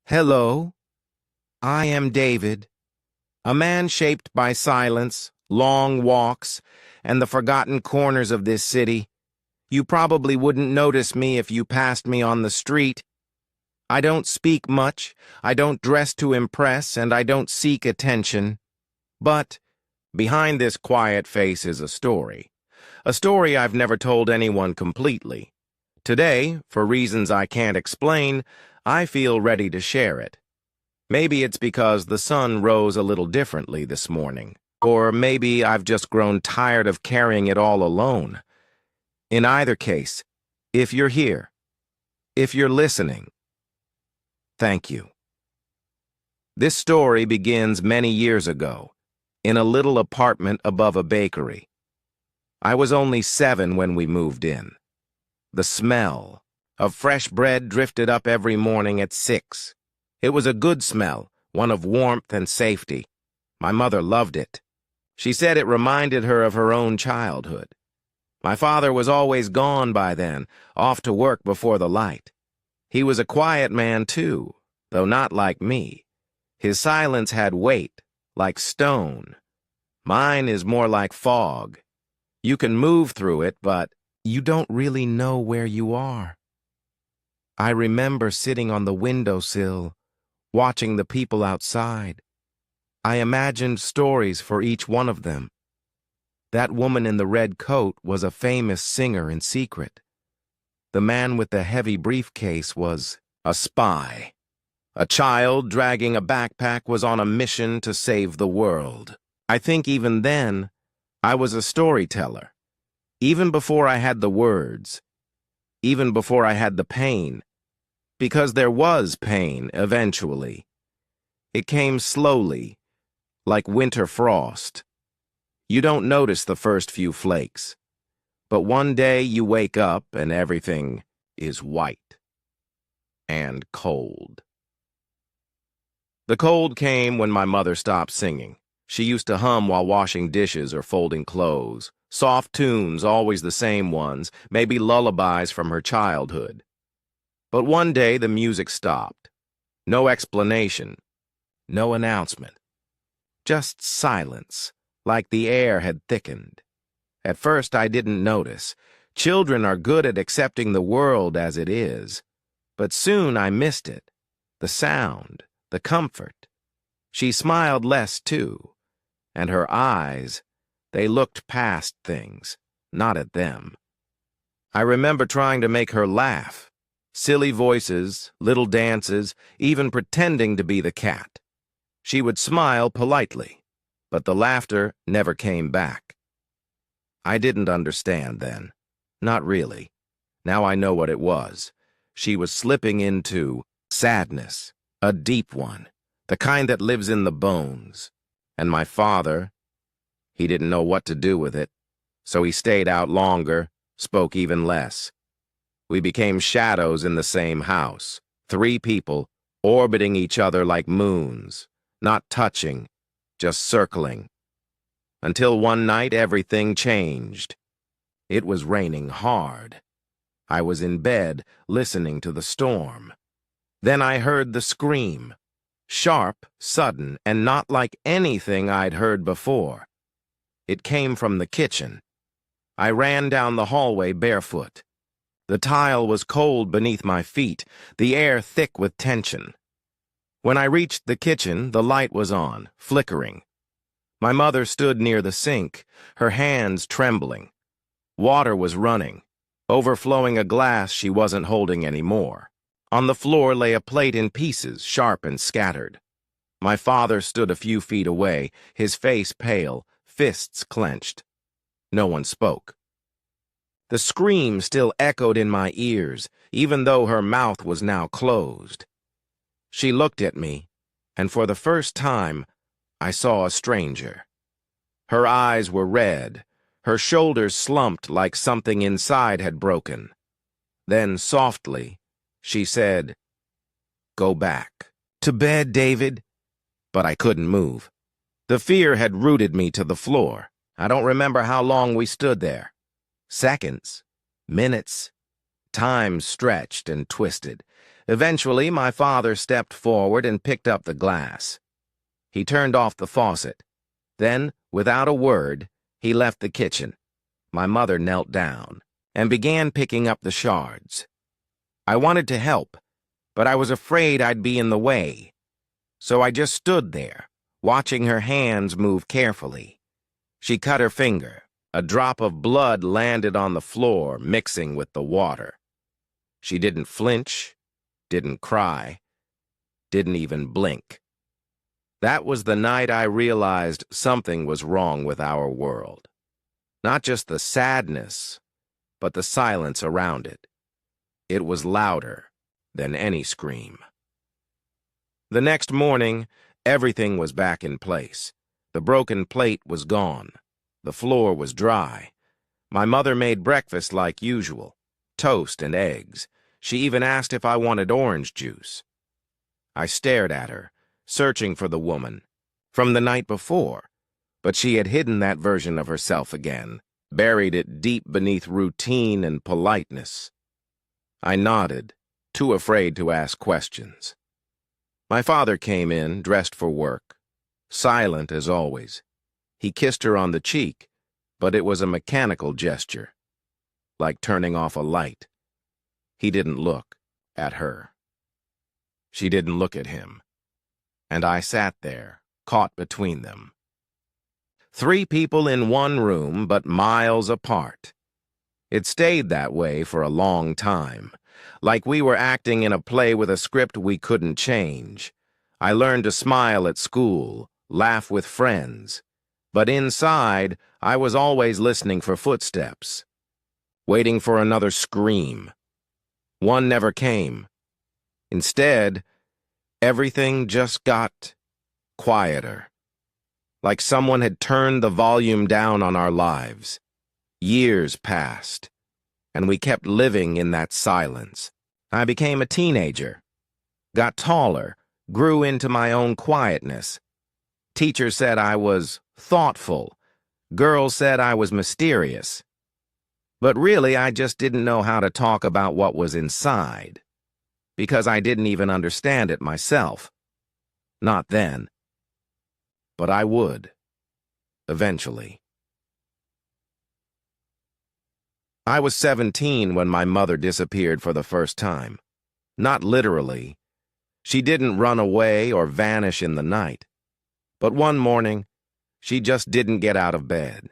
Hello, I am David, a man shaped by silence, long walks, and the forgotten corners of this city. You probably wouldn't notice me if you passed me on the street. I don't speak much, I don't dress to impress, and I don't seek attention. But behind this quiet face is a story I've never told anyone completely. Today, for reasons I can't explain, I feel ready to share it. Maybe it's because the sun rose a little differently this morning, or maybe I've just grown tired of carrying it all alone. In either case, if you're here, if you're listening, thank you. This story begins many years ago, in a little apartment above a bakery. I was only 7 when we moved in. The smell of fresh bread drifted up every morning at 6. It was a good smell, one of warmth and safety. My mother loved it. She said it reminded her of her own childhood. My father was always gone by then, off to work before the light. He was a quiet man too, though not like me. His silence had weight, like stone. Mine is more like fog. You can move through it, but you don't really know where you are. I remember sitting on the windowsill, watching the people outside. I imagined stories for each one of them. That woman in the red coat was a famous singer in secret. The man with the heavy briefcase was a spy. A child dragging a backpack was on a mission to save the world. I think even then, I was a storyteller. Even before I had the words, even before I had the pain, because there was pain eventually. It came slowly, like winter frost. You don't notice the first few flakes, but one day you wake up and everything is white and cold. The cold came when my mother stopped singing. She used to hum while washing dishes or folding clothes. Soft tunes, always the same ones, maybe lullabies from her childhood. But one day the music stopped. No explanation, no announcement. Just silence, like the air had thickened. At first I didn't notice. Children are good at accepting the world as it is. But soon I missed it. The sound, the comfort. She smiled less too, and her eyes, they looked past things, not at them. I remember trying to make her laugh. Silly voices, little dances, even pretending to be the cat. She would smile politely, but the laughter never came back. I didn't understand then. Not really. Now I know what it was. She was slipping into sadness, a deep one, the kind that lives in the bones. And my father, he didn't know what to do with it, so he stayed out longer, spoke even less. We became shadows in the same house, 3 people, orbiting each other like moons, not touching, just circling. Until one night everything changed. It was raining hard. I was in bed, listening to the storm. Then I heard the scream. Sharp, sudden, and not like anything I'd heard before. It came from the kitchen. I ran down the hallway barefoot. The tile was cold beneath my feet, the air thick with tension. When I reached the kitchen, the light was on, flickering. My mother stood near the sink, her hands trembling. Water was running, overflowing a glass she wasn't holding anymore. On the floor lay a plate in pieces, sharp and scattered. My father stood a few feet away, his face pale, fists clenched. No one spoke. The scream still echoed in my ears, even though her mouth was now closed. She looked at me, and for the first time, I saw a stranger. Her eyes were red, her shoulders slumped like something inside had broken. Then, softly, she said, "Go back." "To bed, David." But I couldn't move. The fear had rooted me to the floor. I don't remember how long we stood there. Seconds, minutes, time stretched and twisted. Eventually, my father stepped forward and picked up the glass. He turned off the faucet. Then, without a word, he left the kitchen. My mother knelt down and began picking up the shards. I wanted to help, but I was afraid I'd be in the way. So I just stood there, watching her hands move carefully. She cut her finger. A drop of blood landed on the floor, mixing with the water. She didn't flinch, didn't cry, didn't even blink. That was the night I realized something was wrong with our world. Not just the sadness, but the silence around it. It was louder than any scream. The next morning, everything was back in place. The broken plate was gone. The floor was dry. My mother made breakfast like usual, toast and eggs. She even asked if I wanted orange juice. I stared at her, searching for the woman from the night before, but she had hidden that version of herself again, buried it deep beneath routine and politeness. I nodded, too afraid to ask questions. My father came in, dressed for work, silent as always. He kissed her on the cheek, but it was a mechanical gesture, like turning off a light. He didn't look at her. She didn't look at him. And I sat there, caught between them. 3 people in one room, but miles apart. It stayed that way for a long time, like we were acting in a play with a script we couldn't change. I learned to smile at school, laugh with friends, but inside, I was always listening for footsteps, waiting for another scream. One never came. Instead, everything just got quieter, like someone had turned the volume down on our lives. Years passed, and we kept living in that silence. I became a teenager, got taller, grew into my own quietness. Teachers said I was thoughtful. Girls said I was mysterious. But really, I just didn't know how to talk about what was inside, because I didn't even understand it myself. Not then. But I would, eventually. I was 17 when my mother disappeared for the first time. Not literally. She didn't run away or vanish in the night. But one morning, she just didn't get out of bed.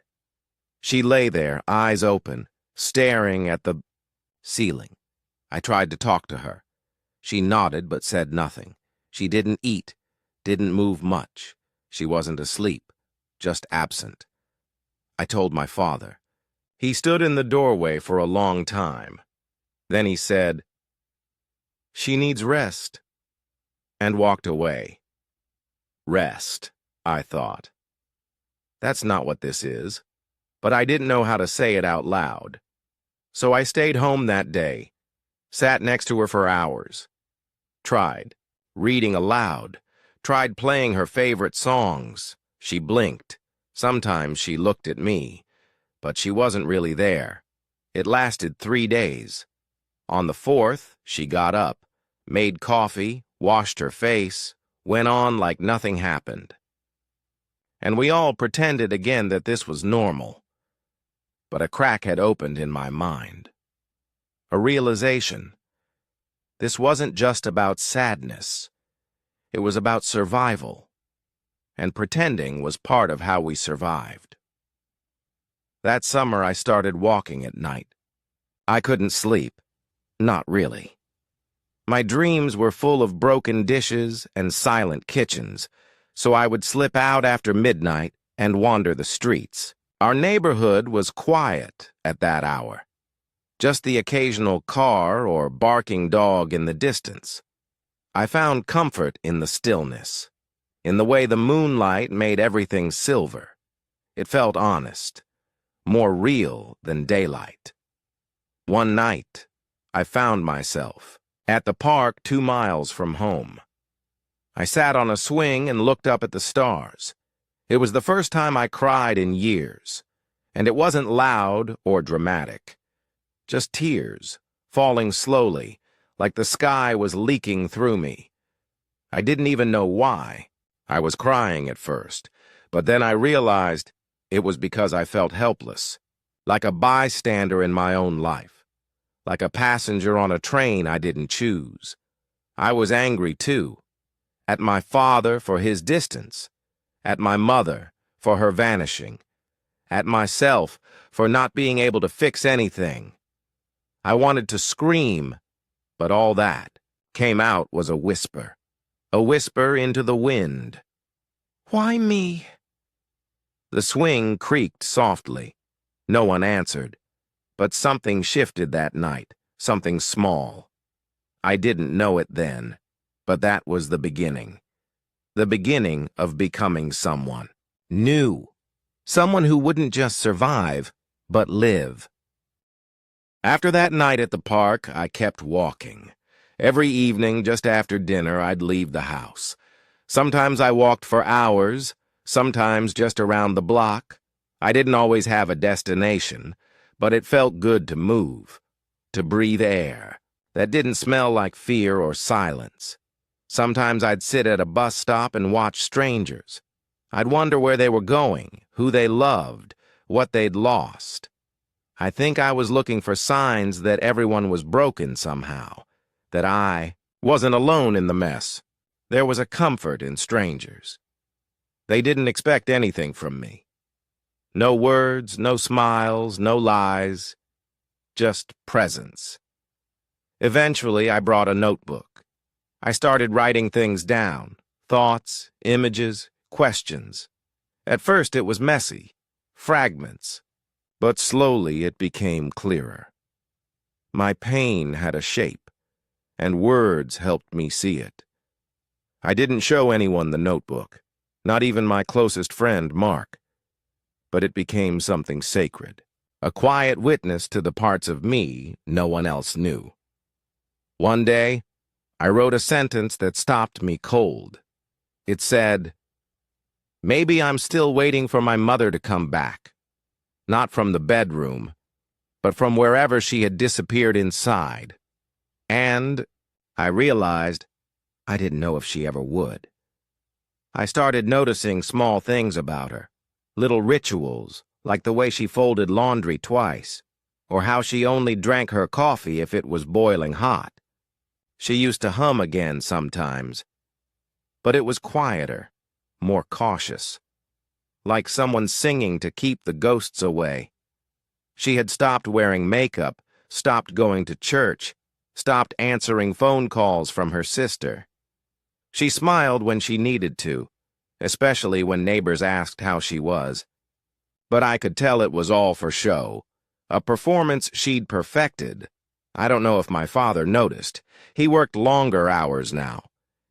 She lay there, eyes open, staring at the ceiling. I tried to talk to her. She nodded but said nothing. She didn't eat, didn't move much. She wasn't asleep, just absent. I told my father. He stood in the doorway for a long time. Then he said, "She needs rest," and walked away. Rest, I thought. That's not what this is. But I didn't know how to say it out loud. So I stayed home that day, sat next to her for hours, tried reading aloud, tried playing her favorite songs. She blinked. Sometimes she looked at me, but she wasn't really there. It lasted 3 days. On the 4th, she got up, made coffee, washed her face, went on like nothing happened. And we all pretended again that this was normal. But a crack had opened in my mind. A realization. This wasn't just about sadness. It was about survival. And pretending was part of how we survived. That summer I started walking at night. I couldn't sleep. Not really. My dreams were full of broken dishes and silent kitchens, so I would slip out after midnight and wander the streets. Our neighborhood was quiet at that hour. Just the occasional car or barking dog in the distance. I found comfort in the stillness, in the way the moonlight made everything silver. It felt honest, more real than daylight. One night, I found myself at the park 2 miles from home. I sat on a swing and looked up at the stars. It was the first time I cried in years, and it wasn't loud or dramatic. Just tears, falling slowly, like the sky was leaking through me. I didn't even know why. I was crying at first, but then I realized it was because I felt helpless, like a bystander in my own life, like a passenger on a train I didn't choose. I was angry, too, at my father for his distance, at my mother for her vanishing, at myself for not being able to fix anything. I wanted to scream, but all that came out was a whisper into the wind. Why me? The swing creaked softly. No one answered, but something shifted that night, something small. I didn't know it then, but that was the beginning of becoming someone new, someone who wouldn't just survive, but live. After that night at the park, I kept walking. Every evening, just after dinner, I'd leave the house. Sometimes I walked for hours, sometimes just around the block. I didn't always have a destination, but it felt good to move, to breathe air that didn't smell like fear or silence. Sometimes I'd sit at a bus stop and watch strangers. I'd wonder where they were going, who they loved, what they'd lost. I think I was looking for signs that everyone was broken somehow, that I wasn't alone in the mess. There was a comfort in strangers. They didn't expect anything from me. No words, no smiles, no lies, just presence. Eventually, I brought a notebook. I started writing things down, thoughts, images, questions. At first, it was messy, fragments, but slowly it became clearer. My pain had a shape, and words helped me see it. I didn't show anyone the notebook, not even my closest friend, Mark. But it became something sacred, a quiet witness to the parts of me no one else knew. One day, I wrote a sentence that stopped me cold. It said, "Maybe I'm still waiting for my mother to come back, not from the bedroom, but from wherever she had disappeared inside." And I realized I didn't know if she ever would. I started noticing small things about her, little rituals, like the way she folded laundry twice, or how she only drank her coffee if it was boiling hot. She used to hum again sometimes, but it was quieter, more cautious, like someone singing to keep the ghosts away. She had stopped wearing makeup, stopped going to church, stopped answering phone calls from her sister. She smiled when she needed to, especially when neighbors asked how she was. But I could tell it was all for show, a performance she'd perfected. I don't know if my father noticed. He worked longer hours now,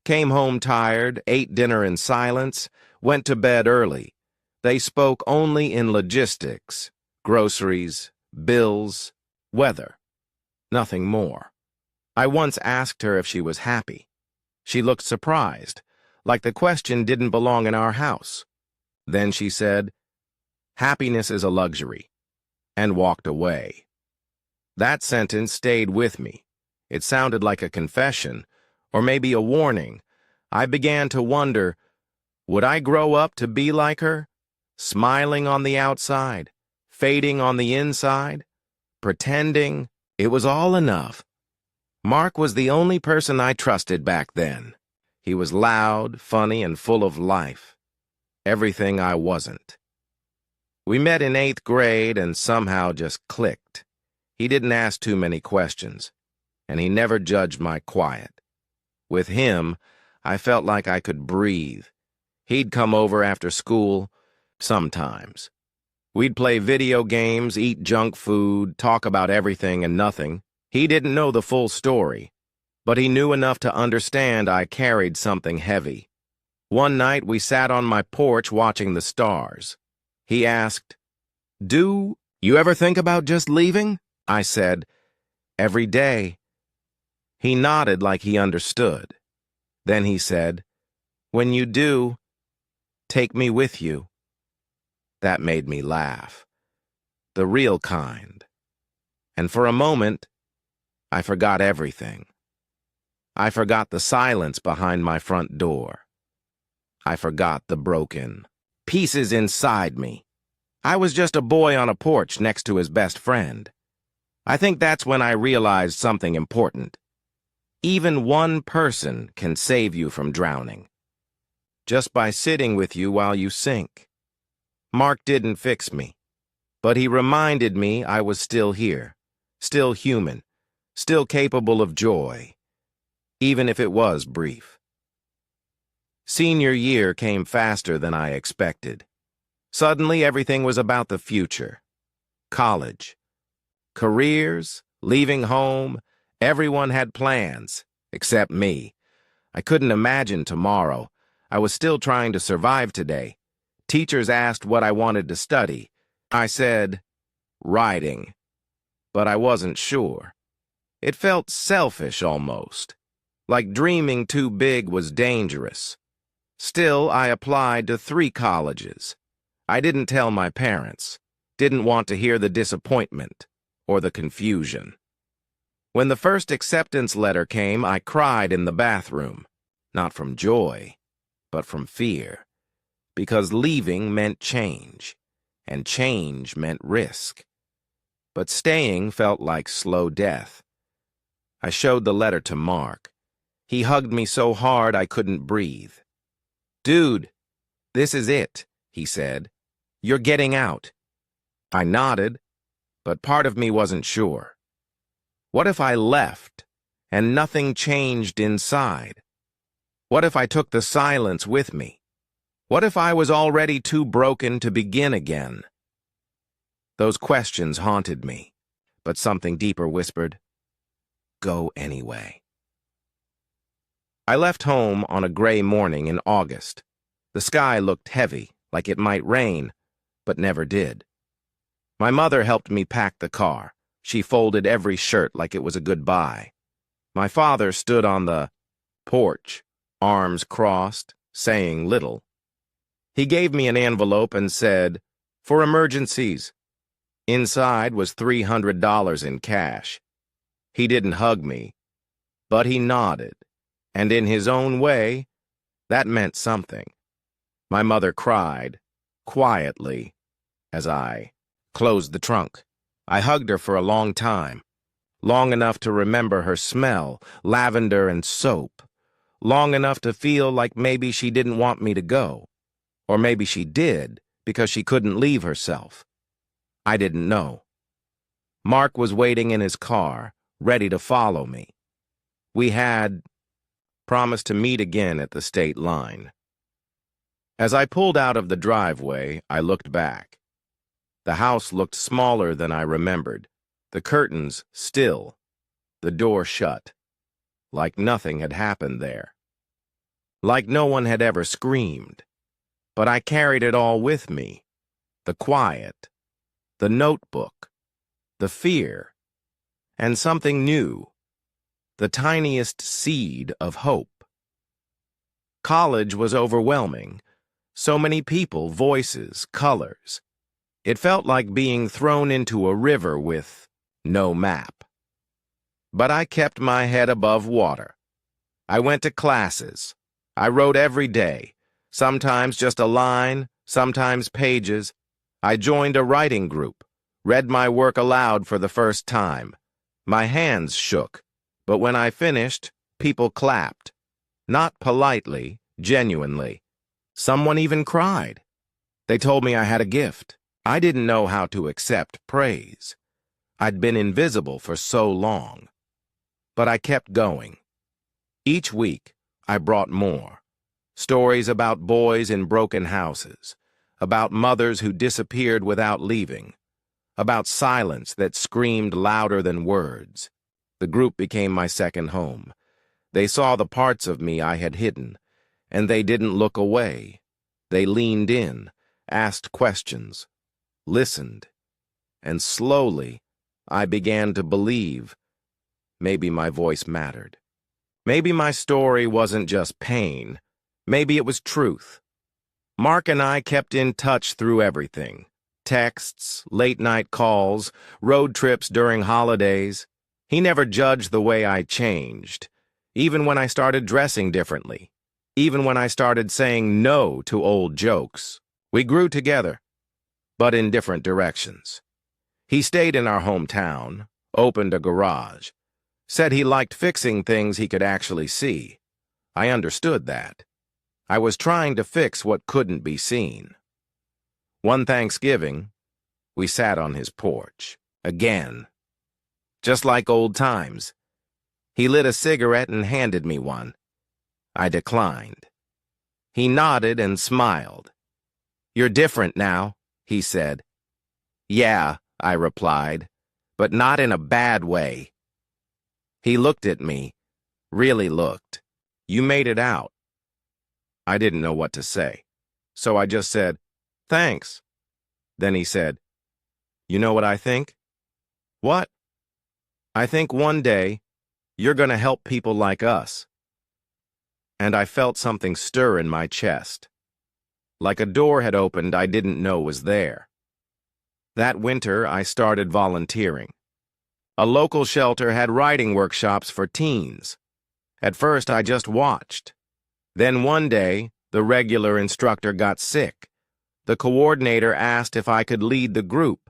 came home tired, ate dinner in silence, went to bed early. They spoke only in logistics, groceries, bills, weather, nothing more. I once asked her if she was happy. She looked surprised, like the question didn't belong in our house. Then she said, "Happiness is a luxury," and walked away. That sentence stayed with me. It sounded like a confession, or maybe a warning. I began to wonder, would I grow up to be like her? Smiling on the outside, fading on the inside, pretending it was all enough. Mark was the only person I trusted back then. He was loud, funny, and full of life. Everything I wasn't. We met in 8th grade and somehow just clicked. He didn't ask too many questions, and he never judged my quiet. With him, I felt like I could breathe. He'd come over after school, sometimes. We'd play video games, eat junk food, talk about everything and nothing. He didn't know the full story, but he knew enough to understand I carried something heavy. One night we sat on my porch watching the stars. He asked, "Do you ever think about just leaving?" I said, "Every day." He nodded like he understood. Then he said, "When you do, take me with you." That made me laugh. The real kind. And for a moment, I forgot everything. I forgot the silence behind my front door. I forgot the broken pieces inside me. I was just a boy on a porch next to his best friend. I think that's when I realized something important. Even one person can save you from drowning, just by sitting with you while you sink. Mark didn't fix me, but he reminded me I was still here, still human, still capable of joy, even if it was brief. Senior year came faster than I expected. Suddenly, everything was about the future. College. Careers, leaving home, everyone had plans, except me. I couldn't imagine tomorrow. I was still trying to survive today. Teachers asked what I wanted to study. I said, writing. But I wasn't sure. It felt selfish almost, like dreaming too big was dangerous. Still, I applied to 3 colleges. I didn't tell my parents, didn't want to hear the disappointment or the confusion. When the first acceptance letter came, I cried in the bathroom, not from joy, but from fear, because leaving meant change, and change meant risk. But staying felt like slow death. I showed the letter to Mark. He hugged me so hard I couldn't breathe. "Dude, this is it," he said. "You're getting out." I nodded, but part of me wasn't sure. What if I left and nothing changed inside? What if I took the silence with me? What if I was already too broken to begin again? Those questions haunted me, but something deeper whispered, "Go anyway." I left home on a gray morning in August. The sky looked heavy, like it might rain, but never did. My mother helped me pack the car. She folded every shirt like it was a goodbye. My father stood on the porch, arms crossed, saying little. He gave me an envelope and said, "For emergencies." Inside was $300 in cash. He didn't hug me, but he nodded, and in his own way, that meant something. My mother cried, quietly, as I closed the trunk. I hugged her for a long time, long enough to remember her smell, lavender and soap, long enough to feel like maybe she didn't want me to go, or maybe she did because she couldn't leave herself. I didn't know. Mark was waiting in his car, ready to follow me. We had promised to meet again at the state line. As I pulled out of the driveway, I looked back. The house looked smaller than I remembered, the curtains still, the door shut, like nothing had happened there, like no one had ever screamed. But I carried it all with me, the quiet, the notebook, the fear, and something new, the tiniest seed of hope. College was overwhelming, so many people, voices, colors. It felt like being thrown into a river with no map. But I kept my head above water. I went to classes. I wrote every day, sometimes just a line, sometimes pages. I joined a writing group, read my work aloud for the first time. My hands shook, but when I finished, people clapped. Not politely, genuinely. Someone even cried. They told me I had a gift. I didn't know how to accept praise. I'd been invisible for so long. But I kept going. Each week, I brought more. Stories about boys in broken houses, about mothers who disappeared without leaving, about silence that screamed louder than words. The group became my second home. They saw the parts of me I had hidden, and they didn't look away. They leaned in, asked questions, listened, and slowly I began to believe maybe my voice mattered. Maybe my story wasn't just pain. Maybe it was truth. Mark and I kept in touch through everything. Texts, late-night calls, road trips during holidays. He never judged the way I changed. even when I started dressing differently, even when I started saying no to old jokes. We grew together, but in different directions. He stayed in our hometown, opened a garage, said he liked fixing things he could actually see. I understood that. I was trying to fix what couldn't be seen. One Thanksgiving, we sat on his porch, again. Just like old times. He lit a cigarette and handed me one. I declined. He nodded and smiled. "You're different now," he said. "Yeah," I replied, "but not in a bad way." He looked at me, really looked. "You made it out." I didn't know what to say, so I just said, "Thanks." Then he said, "You know what I think?" "What?" "I think one day you're going to help people like us." And I felt something stir in my chest. Like a door had opened I didn't know was there. That winter, I started volunteering. A local shelter had writing workshops for teens. At first, I just watched. Then one day, the regular instructor got sick. The coordinator asked if I could lead the group.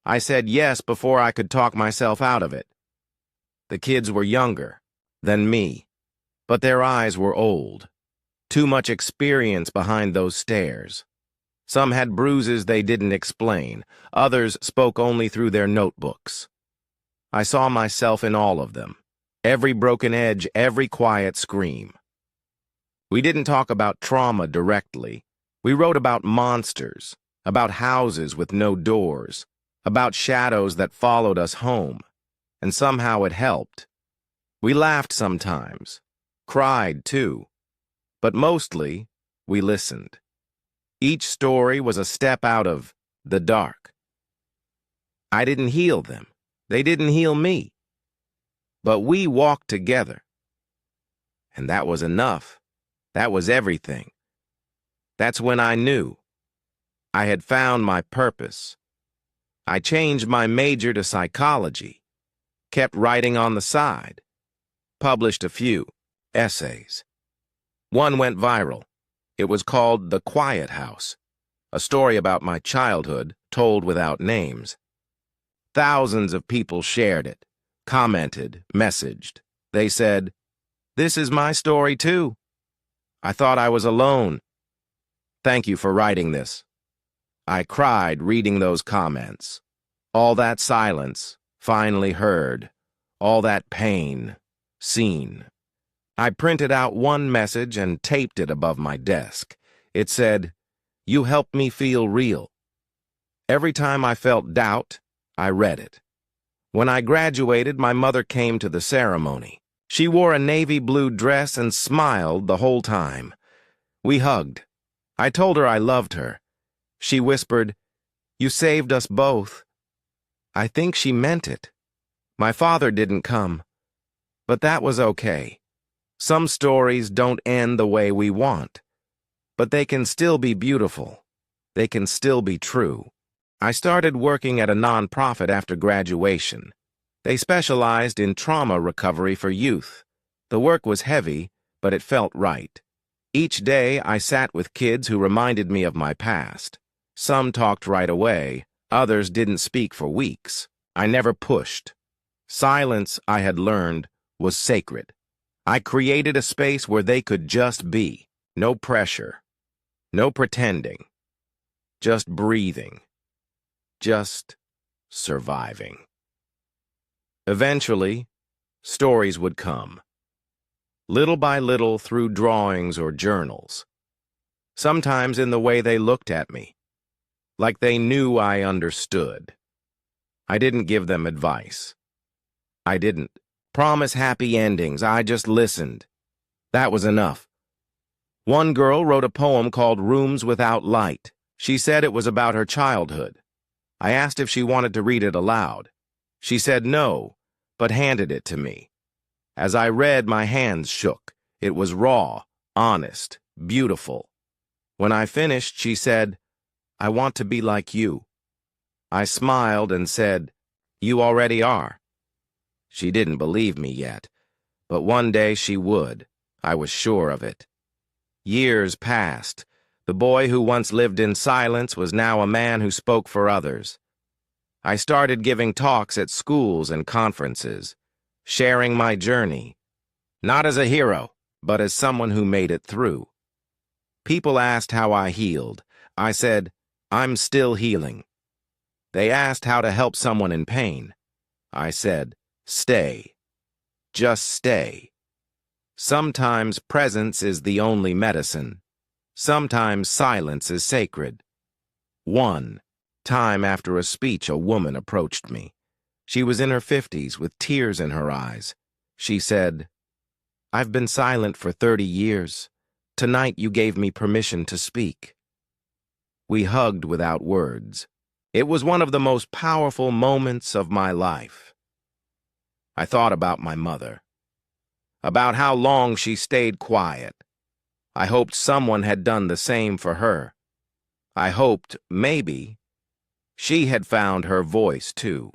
I said yes before I could talk myself out of it. The kids were younger than me, but their eyes were old. Too much experience behind those stares. Some had bruises they didn't explain. Others spoke only through their notebooks. I saw myself in all of them. Every broken edge, every quiet scream. We didn't talk about trauma directly. We wrote about monsters, about houses with no doors, about shadows that followed us home. And somehow it helped. We laughed sometimes, cried too, but mostly we listened. Each story was a step out of the dark. I didn't heal them. They didn't heal me. But we walked together. And that was enough. That was everything. That's when I knew. I had found my purpose. I changed my major to psychology. Kept writing on the side, published a few essays. One went viral. It was called The Quiet House, a story about my childhood told without names. Thousands of people shared it, commented, messaged. They said, "This is my story too. I thought I was alone. Thank you for writing this." I cried reading those comments. All that silence, finally heard, all that pain, seen. I printed out one message and taped it above my desk. It said, "You helped me feel real." Every time I felt doubt, I read it. When I graduated, my mother came to the ceremony. She wore a navy blue dress and smiled the whole time. We hugged. I told her I loved her. She whispered, "You saved us both." I think she meant it. My father didn't come, but that was okay. Some stories don't end the way we want, but they can still be beautiful. They can still be true. I started working at a nonprofit after graduation. They specialized in trauma recovery for youth. The work was heavy, but it felt right. Each day I sat with kids who reminded me of my past. Some talked right away. Others didn't speak for weeks. I never pushed. Silence, I had learned, was sacred. I created a space where they could just be. No pressure. No pretending. Just breathing. Just surviving. Eventually, stories would come. Little by little through drawings or journals. Sometimes in the way they looked at me. Like they knew I understood. I didn't give them advice. I didn't promise happy endings. I just listened. That was enough. One girl wrote a poem called Rooms Without Light. She said it was about her childhood. I asked if she wanted to read it aloud. She said no, but handed it to me. As I read, my hands shook. It was raw, honest, beautiful. When I finished, she said, "I want to be like you." I smiled and said, "You already are." She didn't believe me yet, but one day she would. I was sure of it. Years passed. The boy who once lived in silence was now a man who spoke for others. I started giving talks at schools and conferences, sharing my journey, not as a hero, but as someone who made it through. People asked how I healed. I said, I'm still healing. They asked how to help someone in pain. I said, stay. Just stay. Sometimes presence is the only medicine. Sometimes silence is sacred. One time after a speech, a woman approached me. She was in her 50s with tears in her eyes. She said, I've been silent for 30 years. Tonight you gave me permission to speak. We hugged without words. It was one of the most powerful moments of my life. I thought about my mother, about how long she stayed quiet. I hoped someone had done the same for her. I hoped, maybe, she had found her voice too.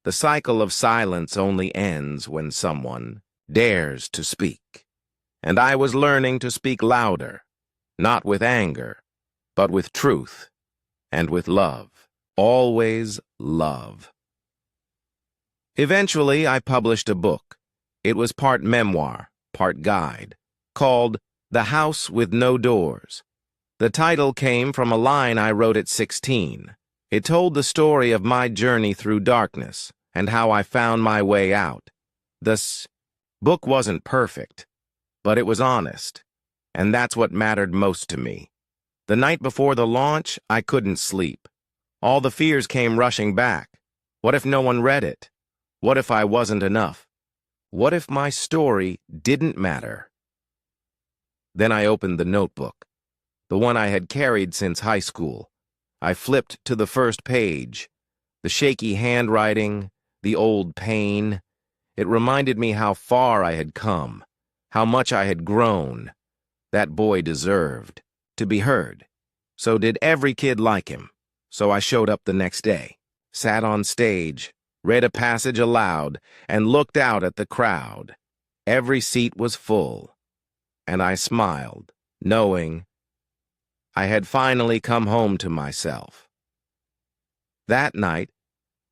The cycle of silence only ends when someone dares to speak. And I was learning to speak louder, not with anger, but with truth and with love. Always love. Eventually, I published a book. It was part memoir, part guide, called The House with No Doors. The title came from a line I wrote at 16. It told the story of my journey through darkness and how I found my way out. This book wasn't perfect, but it was honest, and that's what mattered most to me. The night before the launch, I couldn't sleep. All the fears came rushing back. What if no one read it? What if I wasn't enough? What if my story didn't matter? Then I opened the notebook, the one I had carried since high school. I flipped to the first page. The shaky handwriting, the old pain. It reminded me how far I had come, how much I had grown. That boy deserved to be heard. So did every kid like him. So I showed up the next day, sat on stage, read a passage aloud, and looked out at the crowd. Every seat was full, and I smiled, knowing I had finally come home to myself. That night,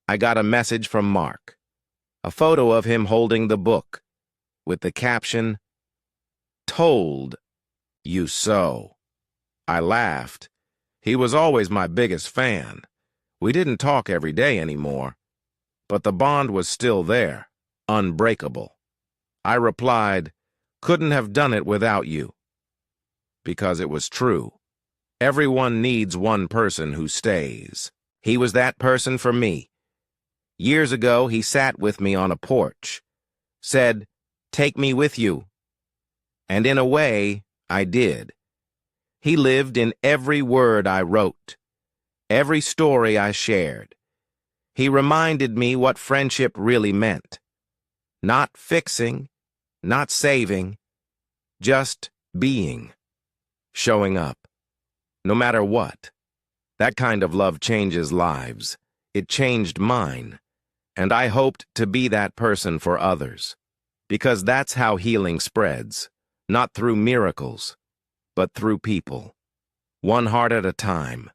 I got a message from Mark, a photo of him holding the book, with the caption, "Told you so." I laughed. He was always my biggest fan. We didn't talk every day anymore, but the bond was still there, unbreakable. I replied, "Couldn't have done it without you," because it was true. Everyone needs one person who stays. He was that person for me. Years ago, he sat with me on a porch, said, "Take me with you." And in a way, I did. He lived in every word I wrote, every story I shared. He reminded me what friendship really meant. Not fixing, not saving, just being, showing up, no matter what. That kind of love changes lives. It changed mine, and I hoped to be that person for others, because that's how healing spreads, not through miracles, but through people, one heart at a time.